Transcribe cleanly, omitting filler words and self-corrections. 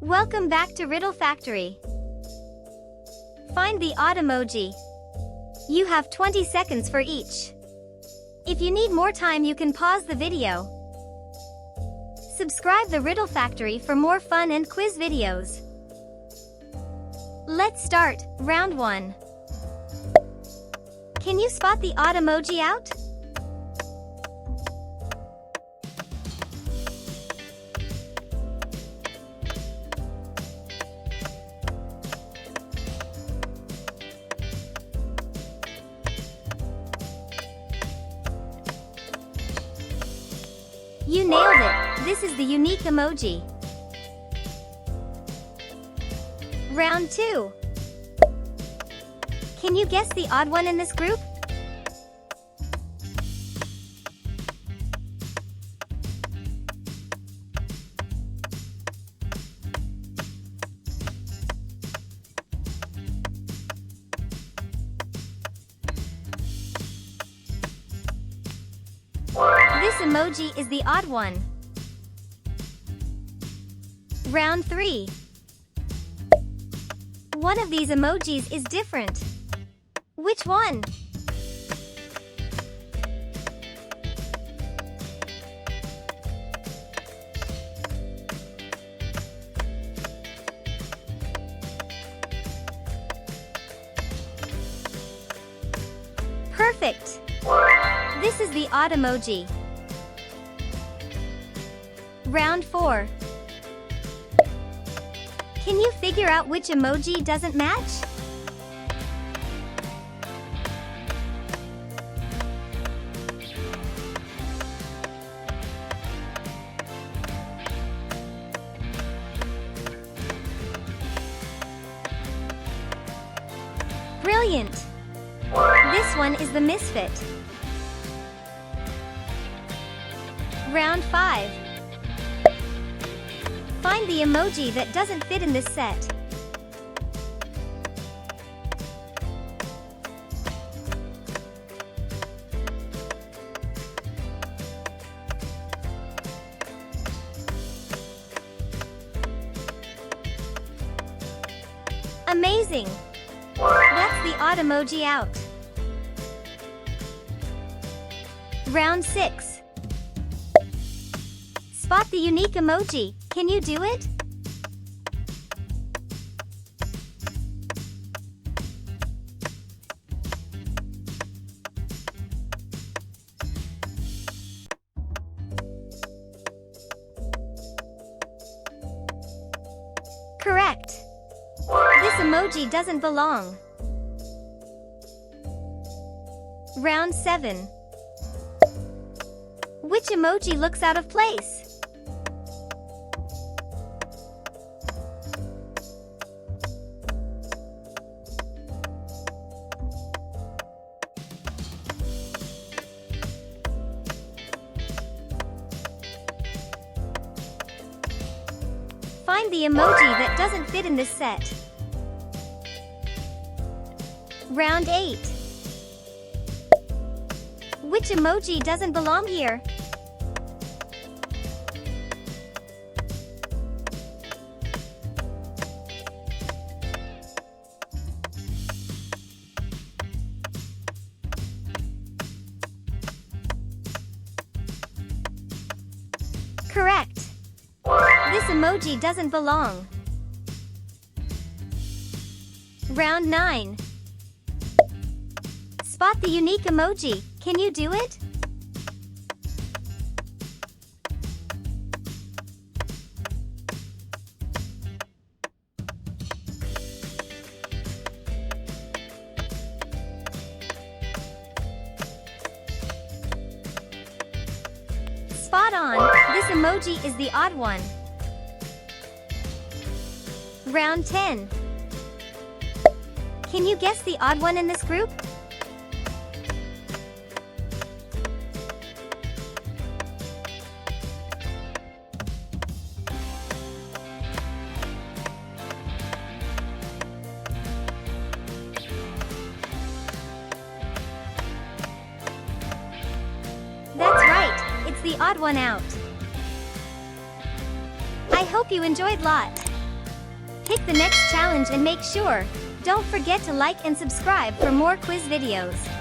Welcome back to Riddle Factory. Find the odd emoji. You have 20 seconds for each. If you need more time, you can pause the video. Subscribe the Riddle Factory for more fun and quiz videos. Let's start, round 1. Can you spot the odd emoji out? You nailed it! This is the unique emoji. Round 2. Can you guess the odd one in this group? This emoji is the odd one. Round 3. One of these emojis is different. Which one? Perfect! This is the odd emoji. Round 4. Can you figure out which emoji doesn't match? Brilliant! This one is the misfit. Round 5. Find the emoji that doesn't fit in this set. Amazing! That's the odd emoji out. Round 6. Spot the unique emoji. Can you do it? Correct. This emoji doesn't belong. Round 7. Which emoji looks out of place? Find the emoji that doesn't fit in this set. Round 8. Which emoji doesn't belong here? Correct. This emoji doesn't belong. Round 9. Spot the unique emoji. Can you do it? Spot on! This emoji is the odd one. Round 10. Can you guess the odd one in this group? That's right, it's the odd one out. I hope you enjoyed lot. the next challenge and make sure, don't forget to like and subscribe for more quiz videos.